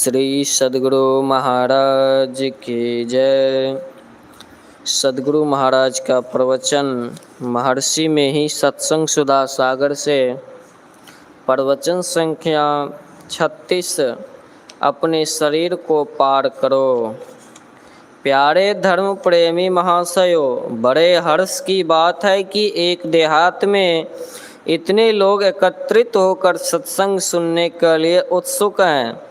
श्री सद्गुरु महाराज की जय। सद्गुरु महाराज का प्रवचन महर्षि में ही सत्संग सुधा सागर से प्रवचन संख्या 36। अपने शरीर को पार करो। प्यारे धर्म प्रेमी महाशयों, बड़े हर्ष की बात है कि एक देहात में इतने लोग एकत्रित होकर सत्संग सुनने के लिए उत्सुक हैं।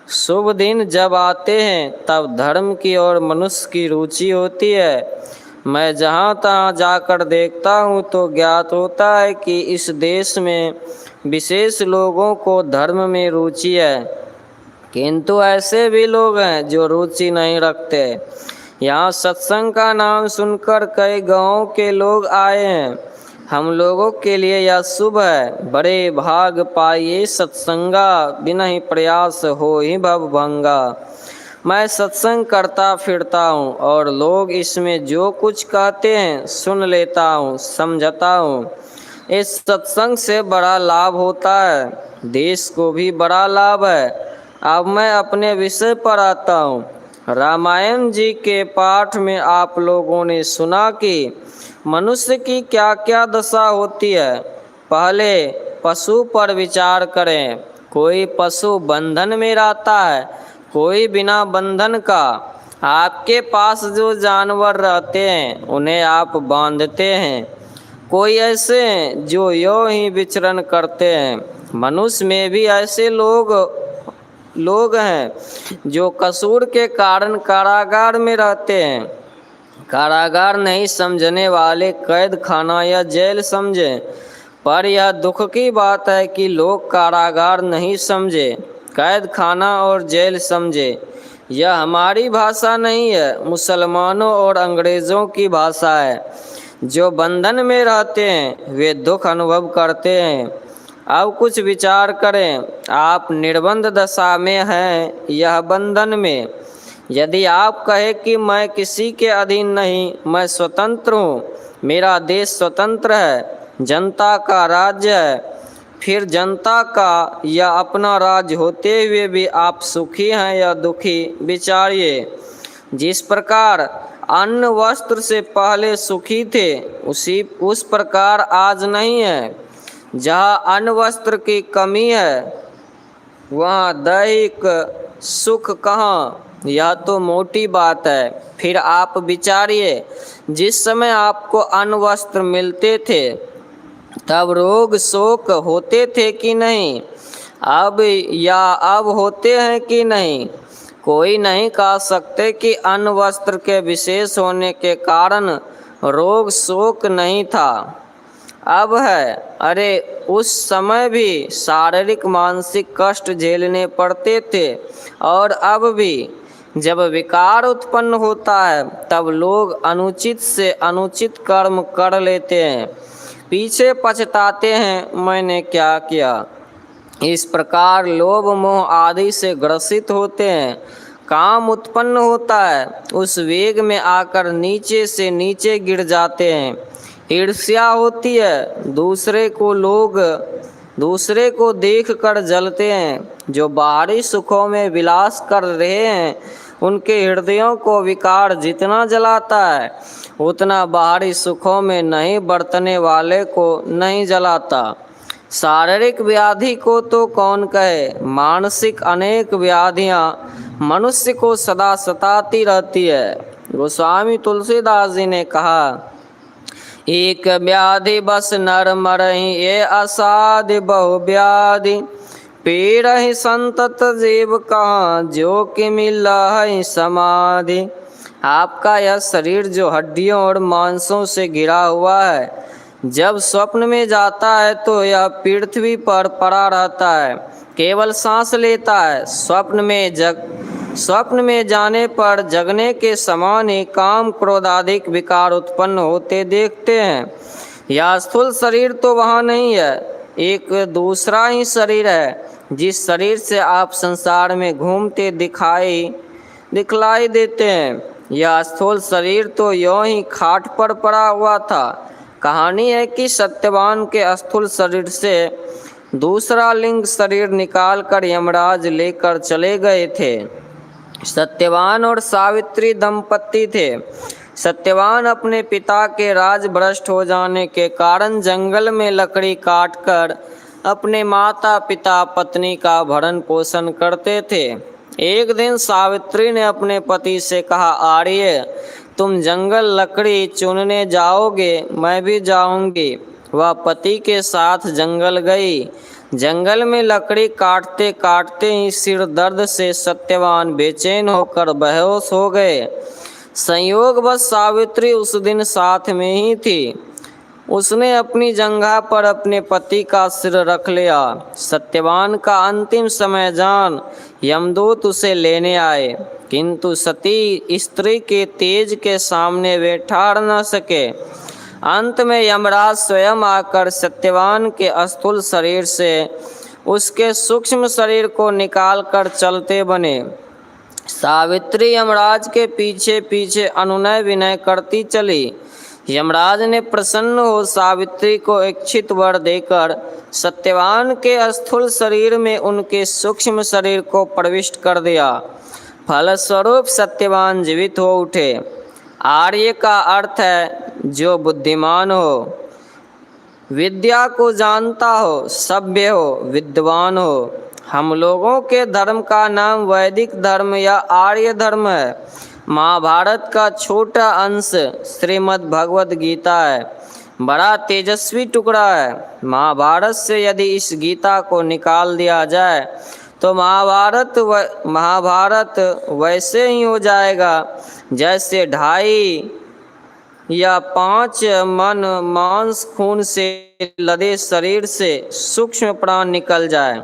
शुभ दिन जब आते हैं तब धर्म की और मनुष्य की रुचि होती है। मैं जहाँ तहाँ जाकर देखता हूँ तो ज्ञात होता है कि इस देश में विशेष लोगों को धर्म में रुचि है, किंतु ऐसे भी लोग हैं जो रुचि नहीं रखते। यहाँ सत्संग का नाम सुनकर कई गांवों के लोग आए हैं। हम लोगों के लिए यह शुभ है। बड़े भाग पाइए सत्संगा, बिना ही प्रयास हो ही भवभंगा। मैं सत्संग करता फिरता हूँ और लोग इसमें जो कुछ कहते हैं सुन लेता हूँ, समझता हूँ। इस सत्संग से बड़ा लाभ होता है, देश को भी बड़ा लाभ है। अब मैं अपने विषय पर आता हूँ। रामायण जी के पाठ में आप लोगों ने सुना कि मनुष्य की क्या क्या दशा होती है। पहले पशु पर विचार करें। कोई पशु बंधन में रहता है, कोई बिना बंधन का। आपके पास जो जानवर रहते हैं उन्हें आप बांधते हैं। कोई ऐसे हैं जो यों ही विचरण करते हैं। मनुष्य में भी ऐसे लोग हैं जो कसूर के कारण कारागार में रहते हैं। कारागार नहीं समझने वाले कैद खाना या जेल समझें, पर यह दुख की बात है कि लोग कारागार नहीं समझे, कैद खाना और जेल समझे। यह हमारी भाषा नहीं है, मुसलमानों और अंग्रेज़ों की भाषा है। जो बंधन में रहते हैं वे दुख अनुभव करते हैं। अब कुछ विचार करें। आप निर्बंध दशा में हैं, यह बंधन में। यदि आप कहें कि मैं किसी के अधीन नहीं, मैं स्वतंत्र हूँ, मेरा देश स्वतंत्र है, जनता का राज्य है, फिर जनता का या अपना राज्य होते हुए भी आप सुखी हैं या दुखी, विचारिए। जिस प्रकार अन्न वस्त्र से पहले सुखी थे उस प्रकार आज नहीं है। जहाँ अन्न वस्त्र की कमी है वहाँ दैहिक सुख कहाँ? यह तो मोटी बात है। फिर आप विचारिए, जिस समय आपको अन्न वस्त्र मिलते थे तब रोग शोक होते थे कि नहीं? अब होते हैं कि नहीं? कोई नहीं कह सकते कि अन्न वस्त्र के विशेष होने के कारण रोग शोक नहीं था। अब है। अरे उस समय भी शारीरिक मानसिक कष्ट झेलने पड़ते थे, और अब भी जब विकार उत्पन्न होता है तब लोग अनुचित से अनुचित कर्म कर लेते हैं, पीछे पछताते हैं मैंने क्या किया। इस प्रकार लोभ मोह आदि से ग्रसित होते हैं। काम उत्पन्न होता है, उस वेग में आकर नीचे से नीचे गिर जाते हैं। ईर्ष्या होती है, दूसरे को देख कर जलते हैं। जो बाहरी सुखों में विलास कर रहे हैं उनके हृदयों को विकार जितना जलाता है उतना बाहरी सुखों में नहीं बरतने वाले को नहीं जलाता। शारीरिक व्याधि को तो कौन कहे, मानसिक अनेक व्याधियाँ मनुष्य को सदा सताती रहती है। गोस्वामी तुलसीदास जी ने कहा, एक व्याधि बस नर मरहि, ये असाध्य बहु व्याधि। पीड़हि संतत जीव कहाँ, जो कि मिलहि समाधि। आपका यह शरीर जो हड्डियों और मांसों से घिरा हुआ है, जब स्वप्न में जाता है तो यह पृथ्वी पर पड़ा रहता है, केवल सांस लेता है। स्वप्न में जाने पर जगने के समान ही काम क्रोधाधिक विकार उत्पन्न होते देखते हैं। यह स्थूल शरीर तो वहाँ नहीं है, एक दूसरा ही शरीर है जिस शरीर से आप संसार में घूमते दिखलाई देते हैं। यह स्थूल शरीर तो यों ही खाट पर पड़ा हुआ था। कहानी है कि सत्यवान के स्थूल शरीर से दूसरा लिंग शरीर निकालकर यमराज लेकर चले गए थे। सत्यवान और सावित्री दंपति थे। सत्यवान अपने पिता के राज भ्रष्ट हो जाने के कारण जंगल में लकड़ी काटकर अपने माता पिता पत्नी का भरण पोषण करते थे। एक दिन सावित्री ने अपने पति से कहा, आर्य तुम जंगल लकड़ी चुनने जाओगे, मैं भी जाऊंगी। वह पति के साथ जंगल गई। जंगल में लकड़ी काटते काटते ही सिर दर्द से सत्यवान बेचैन होकर बेहोश हो गए। संयोगवश सावित्री उस दिन साथ में ही थी। उसने अपनी जंघा पर अपने पति का सिर रख लिया। सत्यवान का अंतिम समय जान यमदूत उसे लेने आए, किंतु सती स्त्री के तेज के सामने वे ठाड़ न सके। अंत में यमराज स्वयं आकर सत्यवान के स्थूल शरीर से उसके सूक्ष्म शरीर को निकालकर चलते बने। सावित्री यमराज के पीछे पीछे अनुनय विनय करती चली। यमराज ने प्रसन्न हो सावित्री को इच्छित वर देकर सत्यवान के स्थूल शरीर में उनके सूक्ष्म शरीर को प्रविष्ट कर दिया। फलस्वरूप सत्यवान जीवित हो उठे। आर्य का अर्थ है जो बुद्धिमान हो, विद्या को जानता हो, सभ्य हो, विद्वान हो। हम लोगों के धर्म का नाम वैदिक धर्म या आर्य धर्म है। महाभारत का छोटा अंश श्रीमद् भगवद गीता है। बड़ा तेजस्वी टुकड़ा है। महाभारत से यदि इस गीता को निकाल दिया जाए तो महाभारत वैसे ही हो जाएगा जैसे 2.5 या 5 मन मांस खून से लदे शरीर से सूक्ष्म प्राण निकल जाए।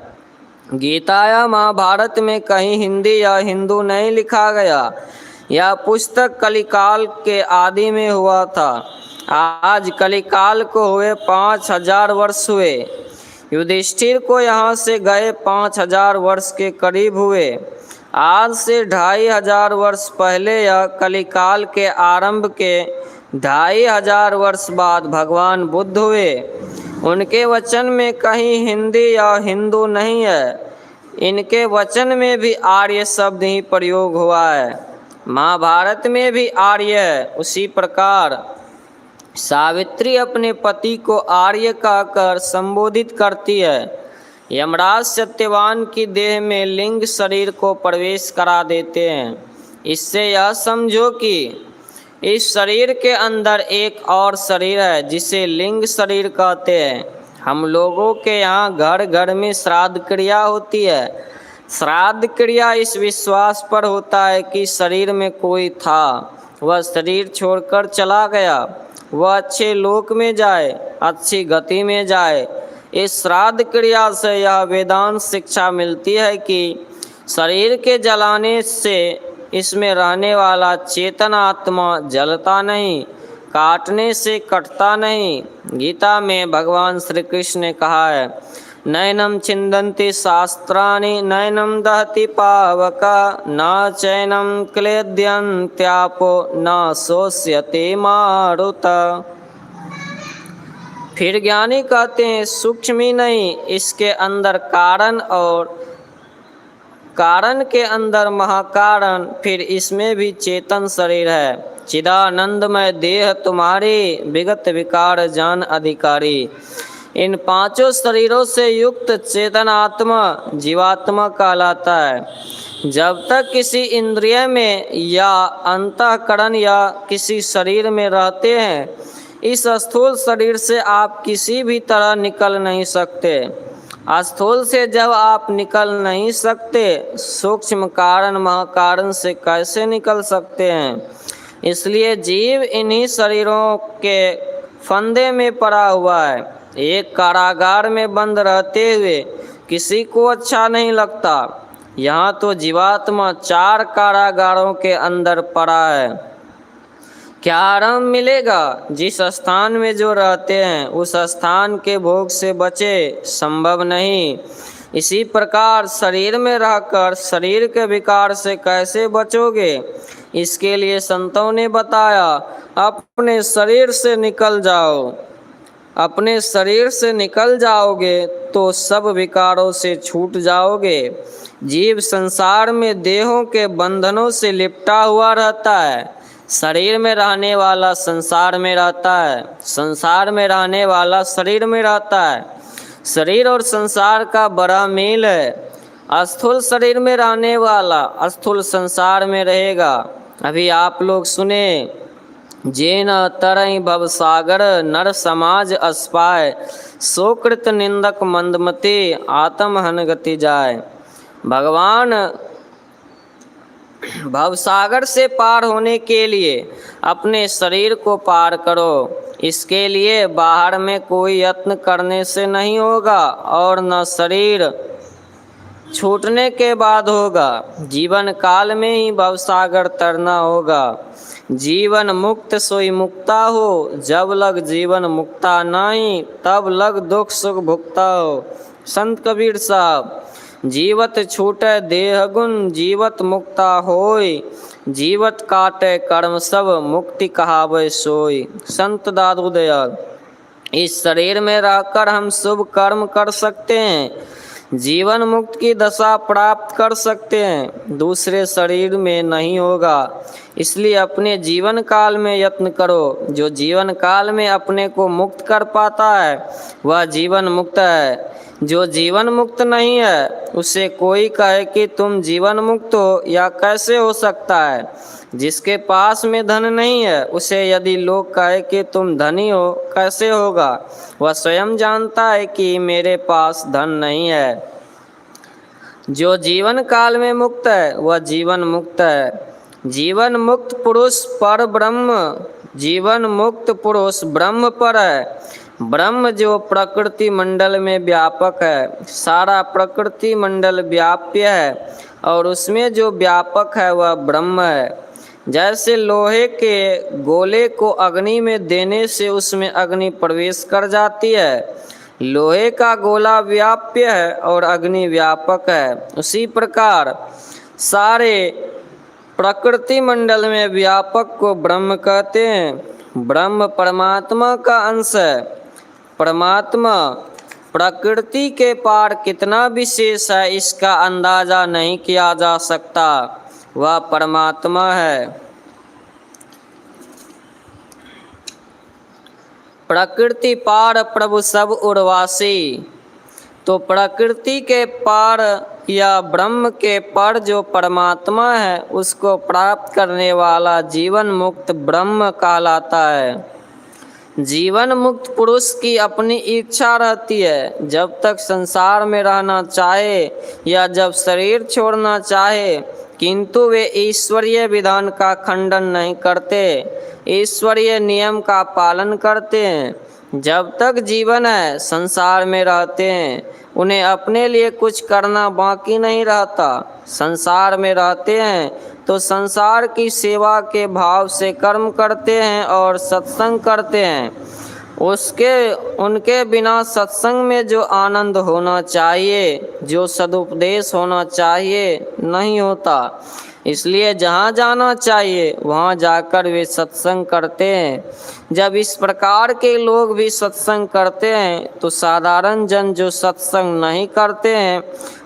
गीता या महाभारत में कहीं हिंदी या हिंदू नहीं लिखा गया। यह पुस्तक कलिकाल के आदि में हुआ था। आज कलिकाल को हुए 5000 वर्ष हुए। युधिष्ठिर को यहाँ से गए 5000 वर्ष के करीब हुए। आज से 2500 वर्ष पहले या कलिकाल के आरंभ के 2500 वर्ष बाद भगवान बुद्ध हुए। उनके वचन में कहीं हिंदी या हिंदू नहीं है। इनके वचन में भी आर्य शब्द ही प्रयोग हुआ है। महाभारत में भी आर्य है। उसी प्रकार सावित्री अपने पति को आर्य कहकर संबोधित करती है। यमराज सत्यवान की देह में लिंग शरीर को प्रवेश करा देते हैं। इससे यह समझो कि इस शरीर के अंदर एक और शरीर है जिसे लिंग शरीर कहते हैं। हम लोगों के यहाँ घर घर में श्राद्ध क्रिया होती है। श्राद्ध क्रिया इस विश्वास पर होता है कि शरीर में कोई था, वह शरीर छोड़कर चला गया, वह अच्छे लोक में जाए, अच्छी गति में जाए। इस श्राद्ध क्रिया से यह वेदांत शिक्षा मिलती है कि शरीर के जलाने से इसमें रहने वाला चेतन आत्मा जलता नहीं, काटने से कटता नहीं। गीता में भगवान श्री कृष्ण ने कहा है, नैनम छिन्दन्ति शास्त्राणि नैनम दहति पावका न चैनम क्लेद्यन्त्यापो न शोष्यते मारुत। फिर ज्ञानी कहते हैं सूक्ष्म ही नहीं, इसके अंदर कारण और कारण के अंदर महाकारण, फिर इसमें भी चेतन शरीर है। चिदानंदमय देह तुम्हारी, विगत विकार जान अधिकारी। इन 5 शरीरों से युक्त चेतन आत्मा जीवात्मा कहलाता है। जब तक किसी इंद्रिय में या अंतःकरण या किसी शरीर में रहते हैं, इस स्थूल शरीर से आप किसी भी तरह निकल नहीं सकते। स्थूल से जब आप निकल नहीं सकते, सूक्ष्म कारण महाकारण से कैसे निकल सकते हैं। इसलिए जीव इन्हीं शरीरों के फंदे में पड़ा हुआ है। एक कारागार में बंद रहते हुए किसी को अच्छा नहीं लगता। यहाँ तो जीवात्मा 4 कारागारों के अंदर पड़ा है। क्या आराम मिलेगा। जिस स्थान में जो रहते हैं उस स्थान के भोग से बचे संभव नहीं। इसी प्रकार शरीर में रहकर शरीर के विकार से कैसे बचोगे। इसके लिए संतों ने बताया, अपने शरीर से निकल जाओ। अपने शरीर से निकल जाओगे तो सब विकारों से छूट जाओगे। जीव संसार में देहों के बंधनों से लिपटा हुआ रहता है। शरीर में रहने वाला संसार में रहता है, संसार में रहने वाला शरीर में रहता है। शरीर और संसार का बड़ा मेल है। स्थूल शरीर में रहने वाला स्थूल संसार में रहेगा। अभी आप लोग सुने, जेन तरई भवसागर नर समाज अस्पाय, सोकृत निंदक मंदमते आत्महन गति जाय। भगवान भवसागर से पार होने के लिए अपने शरीर को पार करो। इसके लिए बाहर में कोई यत्न करने से नहीं होगा और न शरीर छूटने के बाद होगा। जीवन काल में ही भवसागर तरना होगा। जीवन मुक्त सोई मुक्ता हो, जब लग जीवन मुक्ता नहीं, तब लग दुख सुख भुगता हो। संत कबीर साहब। जीवत छूटे देह गुण, जीवत मुक्ता होय, जीवत काटे कर्म सब, मुक्ति कहावे सोय। संत दादू दयाल। इस शरीर में रहकर हम शुभ कर्म कर सकते हैं, जीवन मुक्त की दशा प्राप्त कर सकते हैं, दूसरे शरीर में नहीं होगा। इसलिए अपने जीवन काल में यत्न करो। जो जीवन काल में अपने को मुक्त कर पाता है वह जीवन मुक्त है। जो जीवन मुक्त नहीं है उसे कोई कहे कि तुम जीवन मुक्त हो, या कैसे हो सकता है। जिसके पास में धन नहीं है उसे यदि लोग कहे कि तुम धनी हो, कैसे होगा। वह स्वयं जानता है कि मेरे पास धन नहीं है। जो जीवन काल में मुक्त है वह जीवन मुक्त है। जीवन मुक्त पुरुष पर ब्रह्म, जीवन मुक्त पुरुष ब्रह्म पर है। ब्रह्म जो प्रकृति मंडल में व्यापक है, सारा प्रकृति मंडल व्याप्य है और उसमें जो व्यापक है वह ब्रह्म है। जैसे लोहे के गोले को अग्नि में देने से उसमें अग्नि प्रवेश कर जाती है, लोहे का गोला व्याप्य है और अग्नि व्यापक है। उसी प्रकार सारे प्रकृति मंडल में व्यापक को ब्रह्म कहते हैं। ब्रह्म परमात्मा का अंश है। परमात्मा प्रकृति के पार कितना विशेष है इसका अंदाजा नहीं किया जा सकता। वह परमात्मा है। प्रकृति पार प्रभु सब उर्वासी। तो प्रकृति के पार या ब्रह्म के पर जो परमात्मा है उसको प्राप्त करने वाला जीवन मुक्त ब्रह्म कहलाता है। जीवन मुक्त पुरुष की अपनी इच्छा रहती है, जब तक संसार में रहना चाहे या जब शरीर छोड़ना चाहे, किंतु वे ईश्वरीय विधान का खंडन नहीं करते, ईश्वरीय नियम का पालन करते हैं। जब तक जीवन है संसार में रहते हैं, उन्हें अपने लिए कुछ करना बाकी नहीं रहता। संसार में रहते हैं तो संसार की सेवा के भाव से कर्म करते हैं और सत्संग करते हैं। उनके बिना सत्संग में जो आनंद होना चाहिए, जो सदुपदेश होना चाहिए, नहीं होता। इसलिए जहाँ जाना चाहिए वहाँ जाकर वे सत्संग करते हैं। जब इस प्रकार के लोग भी सत्संग करते हैं तो साधारण जन जो सत्संग नहीं करते हैं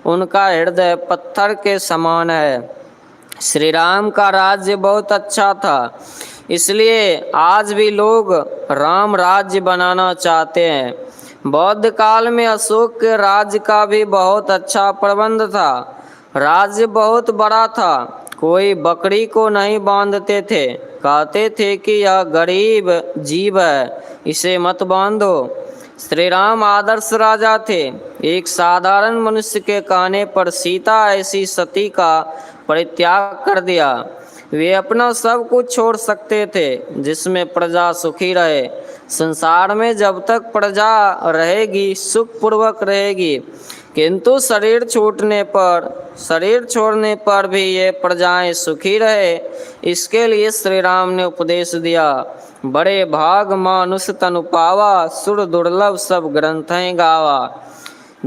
उनका हृदय पत्थर के समान है। श्री राम का राज्य बहुत अच्छा था, इसलिए आज भी लोग राम राज्य बनाना चाहते हैं। बौद्ध काल में अशोक के राज्य का भी बहुत अच्छा प्रबंध था। राज्य बहुत बड़ा था। कोई बकरी को नहीं बांधते थे, कहते थे कि यह गरीब जीव है, इसे मत बांधो। श्री राम आदर्श राजा थे। एक साधारण मनुष्य के कहने पर सीता ऐसी सती का परित्याग कर दिया। वे अपना सब कुछ छोड़ सकते थे जिसमें प्रजा सुखी रहे। संसार में जब तक प्रजा रहेगी सुखपूर्वक रहेगी, किंतु शरीर छोड़ने पर भी ये प्रजाएं सुखी रहे, इसके लिए श्री राम ने उपदेश दिया। बड़े भाग मानुष तनु पावा, सुर दुर्लभ सब ग्रंथें गावा।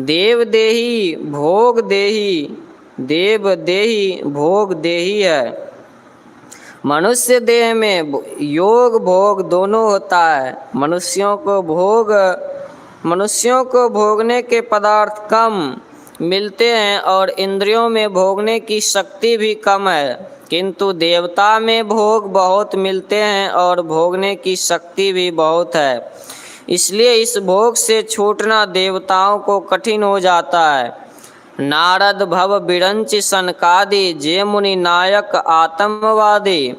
देव देही भोग देही, देव देही भोग देही है। मनुष्य देह में योग भोग दोनों होता है। मनुष्यों को भोगने के पदार्थ कम मिलते हैं और इंद्रियों में भोगने की शक्ति भी कम है, किंतु देवता में भोग बहुत मिलते हैं और भोगने की शक्ति भी बहुत है। इसलिए इस भोग से छूटना देवताओं को कठिन हो जाता है। नारद भव बिरंच सनकादि जे मुनि नायक आत्मवादी,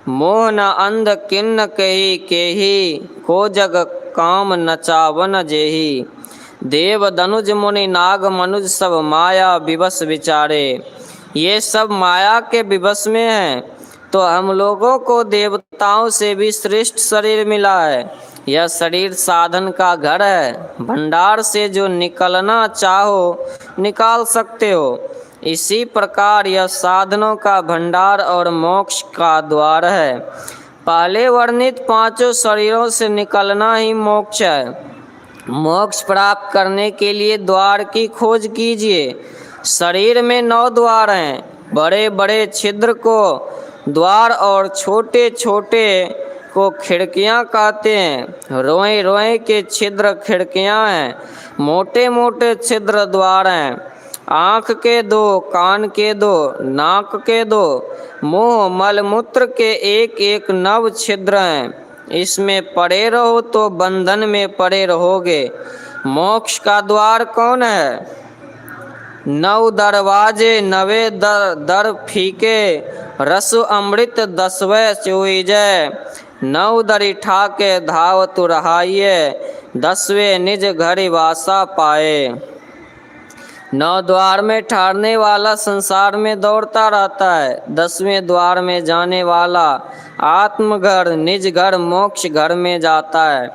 मोह न अंध किन्न कही केही, को जग काम नचावन जेही। देव दनुज मुनि नाग मनुज सब माया विवश विचारे। ये सब माया के विवश में हैं, तो हम लोगों को देवताओं से भी श्रेष्ठ शरीर मिला है। यह शरीर साधन का घर है, भंडार से जो निकलना चाहो निकाल सकते हो। इसी प्रकार यह साधनों का भंडार और मोक्ष का द्वार है। पहले वर्णित पांचों शरीरों से निकलना ही मोक्ष है। मोक्ष प्राप्त करने के लिए द्वार की खोज कीजिए। शरीर में 9 द्वार हैं। बड़े बड़े छिद्र को द्वार और छोटे छोटे को खिड़कियां कहते हैं। रोए रोए के छिद्र खिड़कियां हैं, मोटे मोटे छिद्र द्वार हैं। आँख के 2, कान के 2, नाक के 2, मुंह मल मूत्र के एक एक 9 छिद्र हैं। इसमें पड़े रहो तो बंधन में पड़े रहोगे। मोक्ष का द्वार कौन है? 9 दरवाजे 9 दर फीके, रस अमृत 10वें चोइजय। 9 दरी ठाके धावत रहाइए, 10वें निज घर वासा पाए। 9 द्वार में ठहरने वाला संसार में दौड़ता रहता है। 10वें द्वार में जाने वाला आत्मघर निज घर मोक्ष घर में जाता है।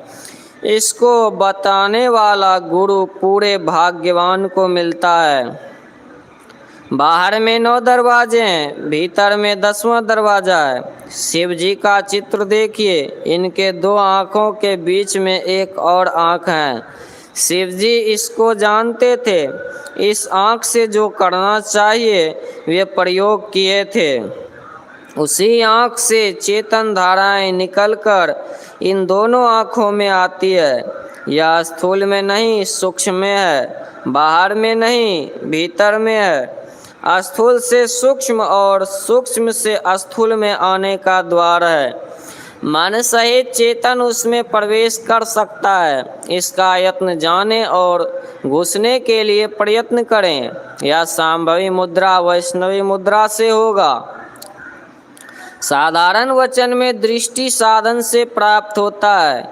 इसको बताने वाला गुरु पूरे भाग्यवान को मिलता है। बाहर में 9 दरवाजे हैं, भीतर में 10वां दरवाजा है। शिव जी का चित्र देखिए, इनके 2 आँखों के बीच में एक और आँख है। शिव जी इसको जानते थे। इस आँख से जो करना चाहिए वे प्रयोग किए थे। उसी आँख से चेतन धाराएं निकलकर इन दोनों आँखों में आती है। यह स्थूल में नहीं सूक्ष्म में है, बाहर में नहीं भीतर में है। स्थूल से सूक्ष्म और सूक्ष्म से स्थूल में आने का द्वार है। मन सहित चेतन उसमें प्रवेश कर सकता है। इसका यत्न जाने और घुसने के लिए प्रयत्न करें। यह सांभवी मुद्रा वैष्णवी मुद्रा से होगा। साधारण वचन में दृष्टि साधन से प्राप्त होता है।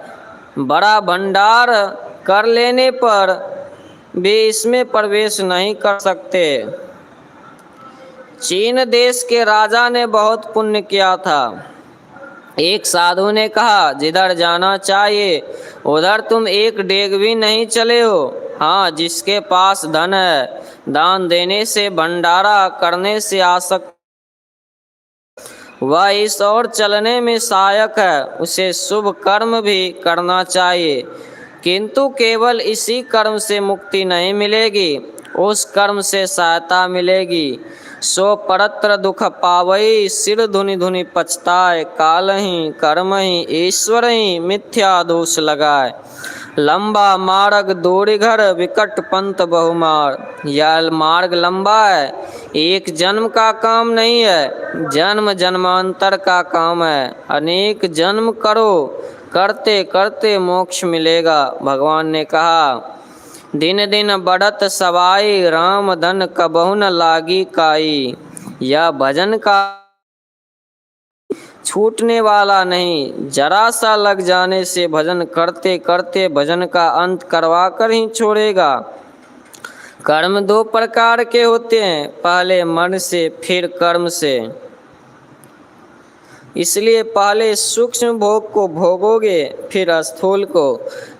बड़ा भंडार कर लेने पर भी इसमें प्रवेश नहीं कर सकते। चीन देश के राजा ने बहुत पुण्य किया था। एक साधु ने कहा, जिधर जाना चाहिए उधर तुम एक डेग भी नहीं चले हो। हाँ, जिसके पास धन है, दान देने से भंडारा करने से आसक्त, वह इस ओर चलने में सहायक है। उसे शुभ कर्म भी करना चाहिए, किंतु केवल इसी कर्म से मुक्ति नहीं मिलेगी, उस कर्म से सहायता मिलेगी। सो परत्र दुख पावई, सिर धुनि धुनि पछताए। काल ही कर्म ही ईश्वर ही मिथ्या दोष लगाए। लंबा मार्ग दूरी घर, विकट पंथ बहुमार। यह मार्ग लंबा है, एक जन्म का काम नहीं है, जन्म जन्मांतर का काम है। अनेक जन्म करो, करते करते मोक्ष मिलेगा। भगवान ने कहा, दिन दिन बढ़त सवाई, राम धन कबहु न लागी काई। यह भजन का छूटने वाला नहीं, जरा सा लग जाने से भजन करते करते भजन का अंत करवा कर ही छोड़ेगा। कर्म 2 प्रकार के होते हैं, पहले मन से फिर कर्म से। इसलिए पहले सूक्ष्म भोग को भोगोगे फिर स्थूल को।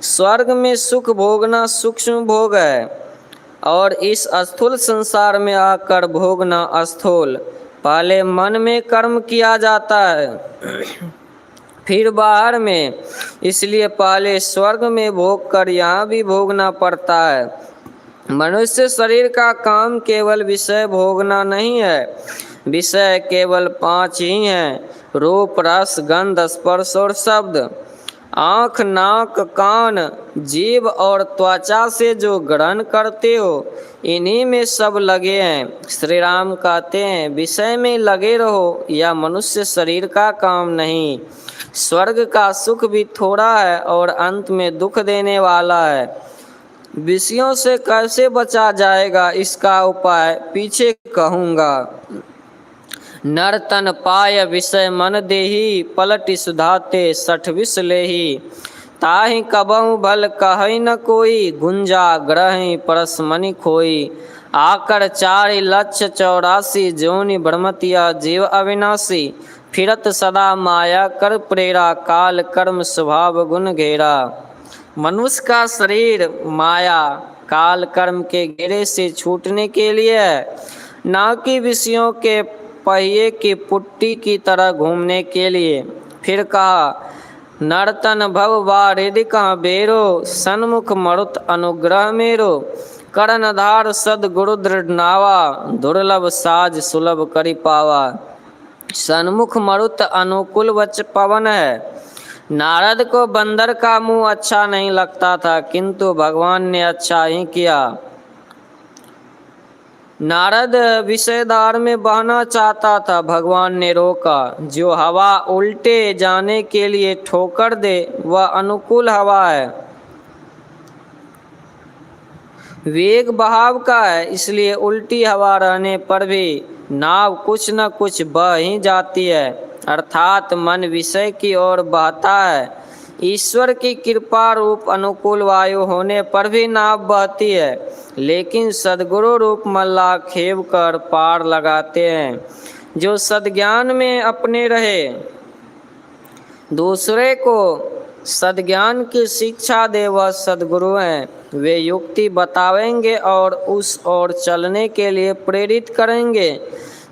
स्वर्ग में सुख भोगना सूक्ष्म भोग है और इस स्थूल संसार में आकर भोगना स्थूल। पहले मन में कर्म किया जाता है फिर बाहर में, इसलिए पहले स्वर्ग में भोग कर यहाँ भी भोगना पड़ता है। मनुष्य शरीर का काम केवल विषय भोगना नहीं है। विषय केवल 5 ही हैं, रूप, रस, गंध, स्पर्श और शब्द। आँख, नाक, कान, जीभ और त्वचा से जो ग्रहण करते हो, इन्हीं में सब लगे हैं। श्री राम कहते हैं, विषय में लगे रहो, यह मनुष्य शरीर का काम नहीं। स्वर्ग का सुख भी थोड़ा है और अंत में दुख देने वाला है। विषयों से कैसे बचा जाएगा, इसका उपाय पीछे कहूँगा। नर तन पाय विषय मन देही, पलटि सुधाते सठ विष लेही। ताहि कबहु भल कहै न कोई, गुंजा ग्रहि परस मनि खोई। आकर 4,84,000 जोनि भ्रमतिया जीव अविनाशी। फिरत सदा माया कर प्रेरा, काल कर्म स्वभाव गुण घेरा। मनुष्य का शरीर माया काल कर्म के घेरे से छूटने के लिए है, ना कि विषयों के पहिए की पुट्टी की तरह घूमने के लिए। फिर कहा, नर्तन भव बारिधि कहाँ बेरो, सन्मुख मरुत अनुग्रह मेरो। कर्णधार सदगुरु दृढ़ नावा, दुर्लभ साज सुलभ करि पावा। सन्मुख मरुत अनुकूल वच पवन है। नारद को बंदर का मुंह अच्छा नहीं लगता था, किंतु भगवान ने अच्छा ही किया। नारद विषयधार में बहना चाहता था, भगवान ने रोका। जो हवा उल्टे जाने के लिए ठोकर दे, वह अनुकूल हवा है। वेग बहाव का है, इसलिए उल्टी हवा रहने पर भी नाव कुछ न कुछ बह ही जाती है, अर्थात मन विषय की ओर बहता है। ईश्वर की कृपा रूप अनुकूल वायु होने पर भी नाव बहती है, लेकिन सद्गुरु रूप मल्लाह खेव कर पार लगाते हैं। जो सद्ज्ञान में अपने रहे, दूसरे को सद्ज्ञान की शिक्षा दे, वह सद्गुरु हैं। वे युक्ति बतावेंगे और उस ओर चलने के लिए प्रेरित करेंगे।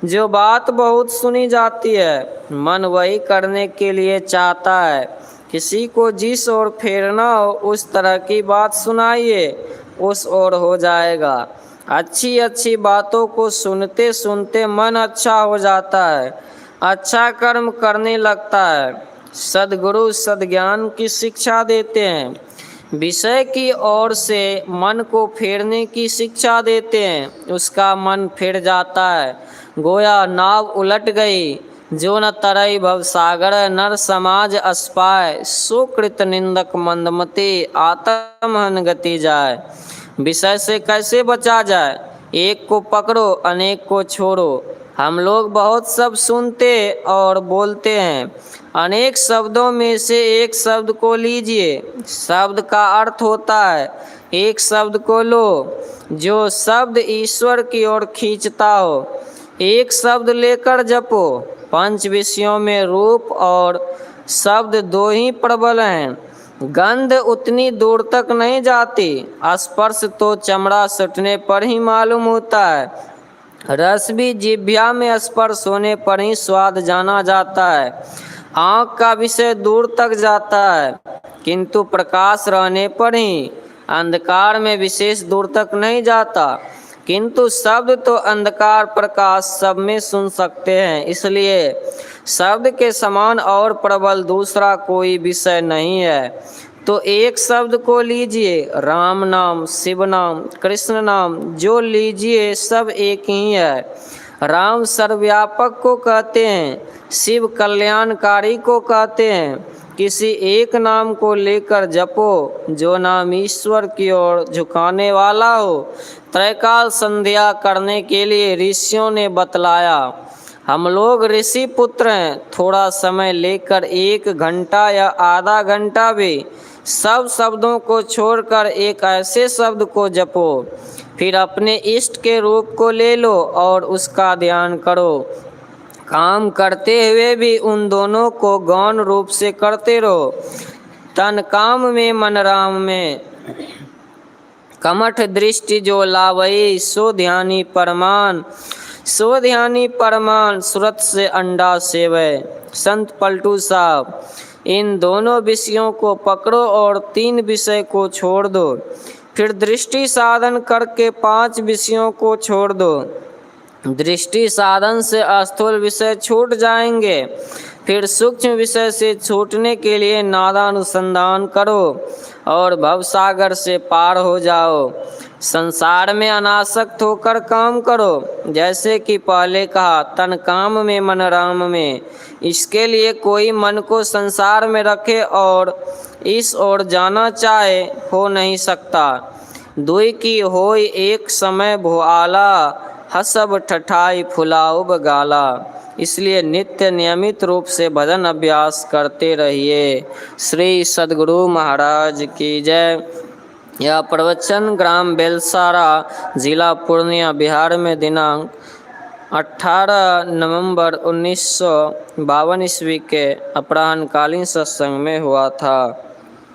जो बात बहुत सुनी जाती है, मन वही करने के लिए चाहता है। किसी को जिस ओर फेरना हो, उस तरह की बात सुनाइए, उस ओर हो जाएगा। अच्छी अच्छी बातों को सुनते सुनते मन अच्छा हो जाता है, अच्छा कर्म करने लगता है। सद्गुरु सद्ज्ञान की शिक्षा देते हैं, विषय की ओर से मन को फेरने की शिक्षा देते हैं, उसका मन फिर जाता है। गोया नाव उलट गई, जो न तरई भव सागर। नर समाज अस्पाय, सो कृत निंदक मंदमते। आत्महन गति जाय। विषय से कैसे बचा जाए? एक को पकड़ो, अनेक को छोड़ो। हम लोग बहुत सब सुनते और बोलते हैं, अनेक शब्दों में से एक शब्द को लीजिए। शब्द का अर्थ होता है, एक शब्द को लो जो शब्द ईश्वर की ओर खींचता हो। एक शब्द लेकर जपो। पंच विषयों में रूप और शब्द दो ही प्रबल हैं। गंध उतनी दूर तक नहीं जाती, स्पर्श तो चमड़ा सटने पर ही मालूम होता है। रस भी जिह्वा में स्पर्श होने पर ही स्वाद जाना जाता है। आँख का विषय दूर तक जाता है, किंतु प्रकाश रहने पर ही। अंधकार में विशेष दूर तक नहीं जाता, किंतु शब्द तो अंधकार प्रकाश सब में सुन सकते हैं। इसलिए शब्द के समान और प्रबल दूसरा कोई विषय नहीं है। तो एक शब्द को लीजिए, राम नाम, शिव नाम, कृष्ण नाम, जो लीजिए सब एक ही है। राम सर्वव्यापक को कहते हैं, शिव कल्याणकारी को कहते हैं। किसी एक नाम को लेकर जपो, जो नाम ईश्वर की ओर झुकाने वाला हो। त्रैकाल संध्या करने के लिए ऋषियों ने बतलाया। हम लोग ऋषि पुत्र हैं, थोड़ा समय लेकर 1 घंटा या आधा घंटा भी सब शब्दों को छोड़कर एक ऐसे शब्द को जपो। फिर अपने इष्ट के रूप को ले लो और उसका ध्यान करो। काम करते हुए भी उन दोनों को गौण रूप से करते रहो। तन काम में मन राम में, कमठ दृष्टि जो लावई, सो ध्यानी परमान। सो ध्यानी परमान, सुरत से अंडा सेवय। संत पलटू साहब, इन दोनों विषयों को पकड़ो और 3 विषय को छोड़ दो। फिर दृष्टि साधन करके 5 विषयों को छोड़ दो। दृष्टि साधन से स्थूल विषय छूट जाएंगे, फिर सूक्ष्म विषय से छूटने के लिए नादानुसंधान करो और भवसागर से पार हो जाओ। संसार में अनासक्त होकर काम करो, जैसे कि पहले कहा, तन काम में मन राम में। इसके लिए कोई मन को संसार में रखे और इस ओर जाना चाहे, हो नहीं सकता। दुई की होय एक समय भुआला, हसब ठठाई फुलाउब गाला। इसलिए नित्य नियमित रूप से भजन अभ्यास करते रहिए। श्री सद्गुरु महाराज की जय। यह प्रवचन ग्राम बेलसारा, जिला पूर्णिया, बिहार में दिनांक 18 नवंबर 1952 ईस्वी के अपराह्नकालीन सत्संग में हुआ था।